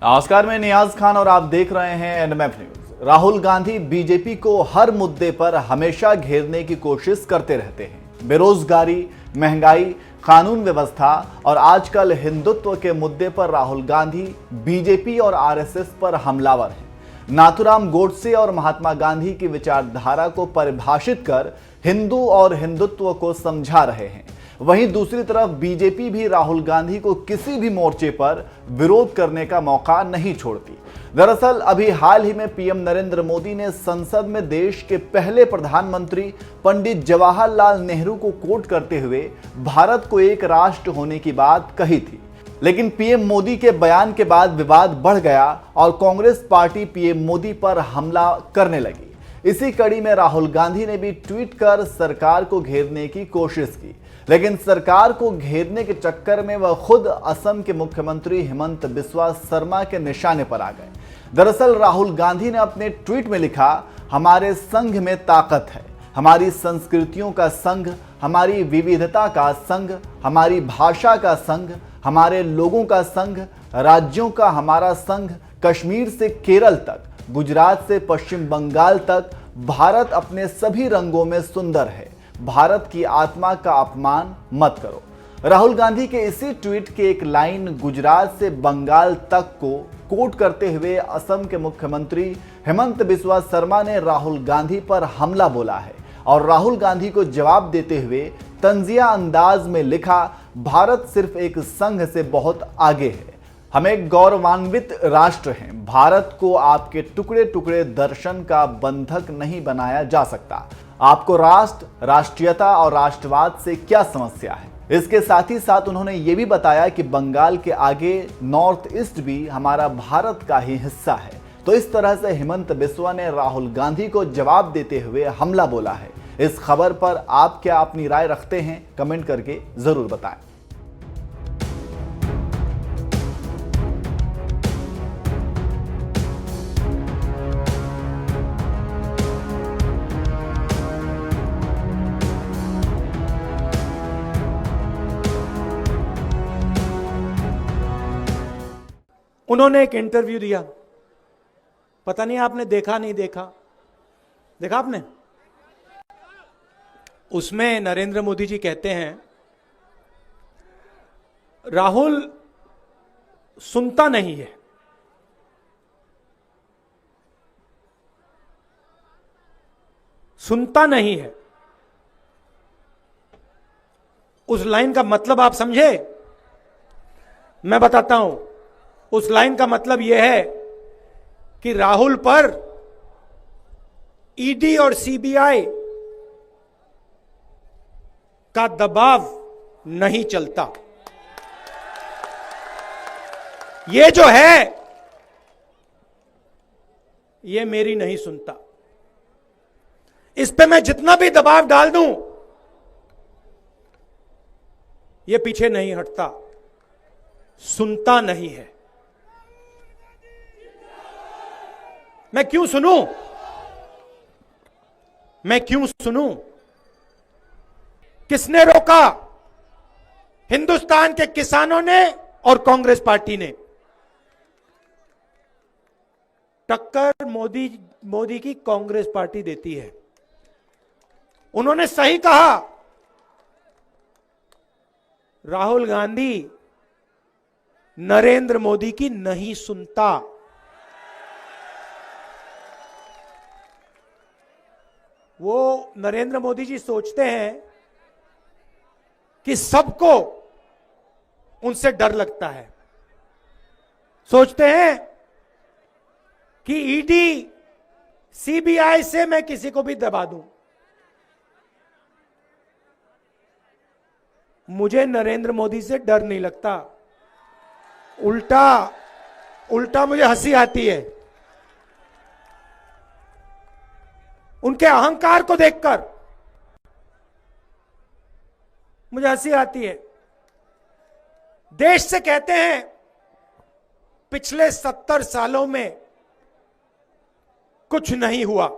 नमस्कार, मैं नियाज खान और आप देख रहे हैं NMF news. Rahul Gandhi BJP को हर मुद्दे पर हमेशा घेरने की कोशिश करते रहते हैं। बेरोजगारी, महंगाई, कानून व्यवस्था और आजकल हिंदुत्व के मुद्दे पर राहुल गांधी बीजेपी और आरएसएस पर हमलावर हैं। नाथूराम गोडसे और महात्मा गांधी की विचारधारा को परिभाषित कर हिंदू और हिंदुत्व को समझा रहे हैं। वहीं दूसरी तरफ बीजेपी भी राहुल गांधी को किसी भी मोर्चे पर विरोध करने का मौका नहीं छोड़ती। दरअसल अभी हाल ही में पीएम नरेंद्र मोदी ने संसद में देश के पहले प्रधानमंत्री पंडित जवाहरलाल नेहरू को कोट करते हुए भारत को एक राष्ट्र होने की बात कही थी। लेकिन पीएम मोदी के बयान के बाद विवाद बढ़ गया और कांग्रेस पार्टी पीएम मोदी पर हमला करने लगी। इसी कड़ी में राहुल गांधी ने भी ट्वीट कर सरकार को घेरने की कोशिश की, लेकिन सरकार को घेरने के चक्कर में वह खुद असम के मुख्यमंत्री हिमंत बिस्वा शर्मा के निशाने पर आ गए। दरअसल राहुल गांधी ने अपने ट्वीट में लिखा, हमारे संघ में ताकत है, हमारी संस्कृतियों का संघ, हमारी विविधता का संघ, हमारी भाषा का संघ, हमारे लोगों का संघ, राज्यों का हमारा संघ, कश्मीर से केरल तक, गुजरात से पश्चिम बंगाल तक, भारत अपने सभी रंगों में सुंदर है, भारत की आत्मा का अपमान मत करो। राहुल गांधी के इसी ट्वीट के एक लाइन गुजरात से बंगाल तक को कोट करते हुए असम के मुख्यमंत्री हिमंत बिस्वा शर्मा ने राहुल गांधी पर हमला बोला है और राहुल गांधी को जवाब देते हुए तंजिया अंदाज में लिखा, भारत सिर्फ एक संघ से बहुत आगे है, हम एक गौरवान्वित राष्ट्र हैं, भारत को आपके टुकड़े टुकड़े दर्शन का बंधक नहीं बनाया जा सकता। आपको राष्ट्र, राष्ट्रीयता और राष्ट्रवाद से क्या समस्या है। इसके साथ ही साथ उन्होंने ये भी बताया कि बंगाल के आगे नॉर्थ ईस्ट भी हमारा भारत का ही हिस्सा है। तो इस तरह से हिमंत बिस्वा ने राहुल गांधी को जवाब देते हुए हमला बोला है। इस खबर पर आप क्या अपनी राय रखते हैं, कमेंट करके जरूर बताएं। उन्होंने एक इंटरव्यू दिया, पता नहीं आपने देखा नहीं देखा, देखा आपने? उसमें नरेंद्र मोदी जी कहते हैं, राहुल सुनता नहीं है, सुनता नहीं है। उस लाइन का मतलब आप समझे? मैं बताता हूं। उस लाइन का मतलब यह है कि राहुल पर ईडी और सीबीआई का दबाव नहीं चलता। ये जो है, ये मेरी नहीं सुनता। इस पे मैं जितना भी दबाव डाल दूं, ये पीछे नहीं हटता, सुनता नहीं है। मैं क्यों सुनूं? मैं क्यों सुनूं? किसने रोका? हिंदुस्तान के किसानों ने और कांग्रेस पार्टी ने। टक्कर मोदी की कांग्रेस पार्टी देती है। उन्होंने सही कहा, राहुल गांधी नरेंद्र मोदी की नहीं सुनता। वो नरेंद्र मोदी जी सोचते हैं कि सबको उनसे डर लगता है। सोचते हैं कि ईडी, सीबीआई से मैं किसी को भी दबा दूं। मुझे नरेंद्र मोदी से डर नहीं लगता, उल्टा मुझे हंसी आती है उनके अहंकार को देखकर। मुझे हंसी आती है। देश से कहते हैं पिछले 70 सालों में कुछ नहीं हुआ।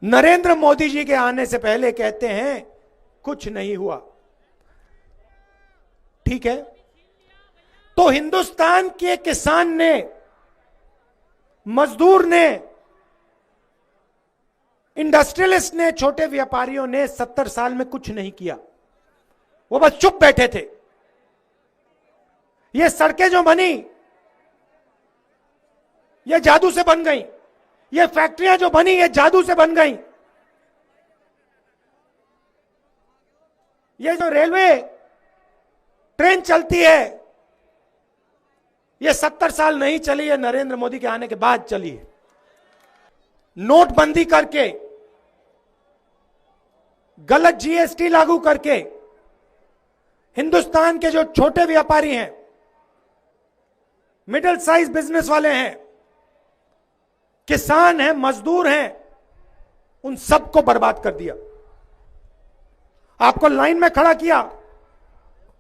नरेंद्र मोदी जी के आने से पहले कहते हैं कुछ नहीं हुआ। ठीक है, तो हिंदुस्तान के किसान ने, मजदूर ने, इंडस्ट्रियलिस्ट ने, छोटे व्यापारियों ने 70 साल में कुछ नहीं किया। वो बस चुप बैठे थे। ये सड़कें जो बनी ये जादू से बन गई। ये फैक्ट्रियां जो बनी ये जादू से बन गई। ये जो रेलवे ट्रेन चलती है ये 70 साल नहीं चली है, नरेंद्र मोदी के आने के बाद चली है। नोटबंदी करके, गलत जीएसटी लागू करके हिंदुस्तान के जो छोटे व्यापारी हैं, मिडिल साइज बिजनेस वाले हैं, किसान हैं, मजदूर हैं, उन सबको बर्बाद कर दिया। आपको लाइन में खड़ा किया।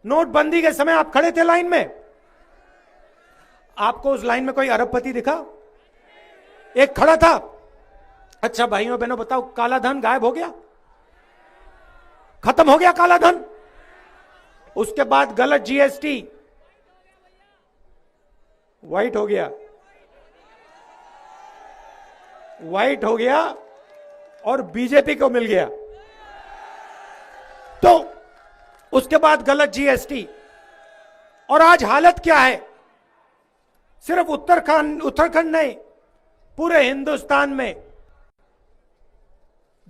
नोटबंदी के समय आप खड़े थे लाइन में। आपको उस लाइन में कोई अरबपति दिखा? एक खड़ा था। अच्छा भाइयों बहनों बताओ, काला धन गायब हो गया? खत्म हो गया काला धन? उसके बाद गलत जीएसटी व्हाइट हो गया, व्हाइट हो गया और बीजेपी को मिल गया। तो उसके बाद गलत जीएसटी, और आज हालत क्या है? सिर्फ उत्तराखंड नहीं, पूरे हिंदुस्तान में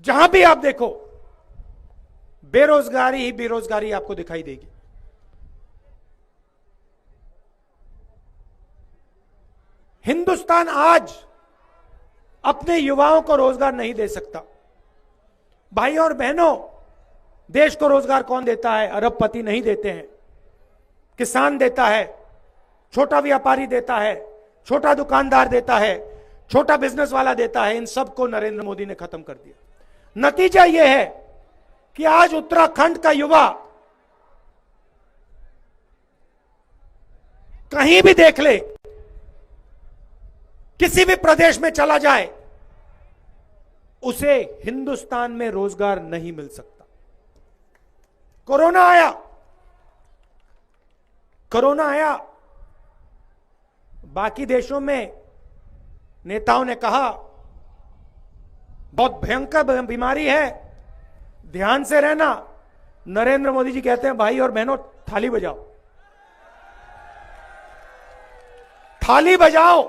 जहां भी आप देखो बेरोजगारी ही बेरोजगारी आपको दिखाई देगी। हिंदुस्तान आज अपने युवाओं को रोजगार नहीं दे सकता। भाइयों और बहनों, देश को रोजगार कौन देता है? अरबपति नहीं देते हैं, किसान देता है, छोटा व्यापारी देता है, छोटा दुकानदार देता है, छोटा बिजनेस वाला देता है। इन सबको नरेंद्र मोदी ने खत्म कर दिया। नतीजा यह है कि आज उत्तराखंड का युवा कहीं भी देख ले, किसी भी प्रदेश में चला जाए, उसे हिंदुस्तान में रोजगार नहीं मिल सकता। कोरोना आया, कोरोना आया, बाकी देशों में नेताओं ने कहा बहुत भयंकर बीमारी है, ध्यान से रहना। नरेंद्र मोदी जी कहते हैं भाई और बहनों थाली बजाओ, थाली बजाओ।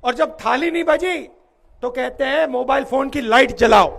और जब थाली नहीं बजी तो कहते हैं मोबाइल फोन की लाइट जलाओ।